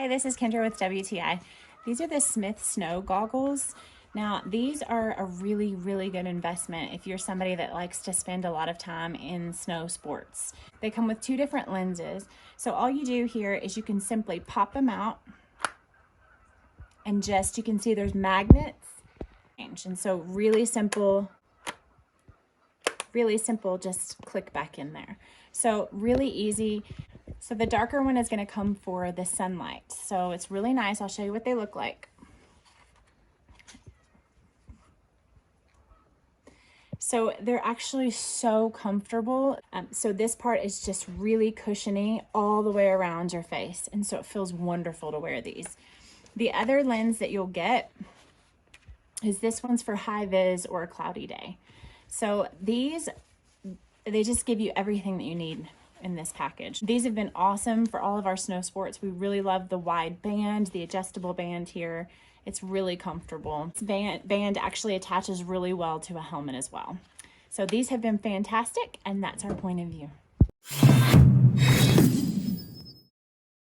Hi, this is Kendra with WTI. These are the Smith Snow goggles. Now, these are a really, really good investment if you're somebody that likes to spend a lot of time in snow sports. They come with two different lenses. So all you do here is you can simply pop them out and you can see there's magnets. And so really simple, just click back in there. So really easy. So the darker one is going to come for the sunlight. So it's really nice. I'll show you what they look like. So they're actually so comfortable. So this part is just really cushiony all the way around your face. And so it feels wonderful to wear these. The other lens that you'll get is this one's for high vis or a cloudy day. So they just give you everything that you need in this package. These have been awesome for all of our snow sports. We really love the wide band, the adjustable band here. It's really comfortable. This band actually attaches really well to a helmet as well. So these have been fantastic, and that's our point of view.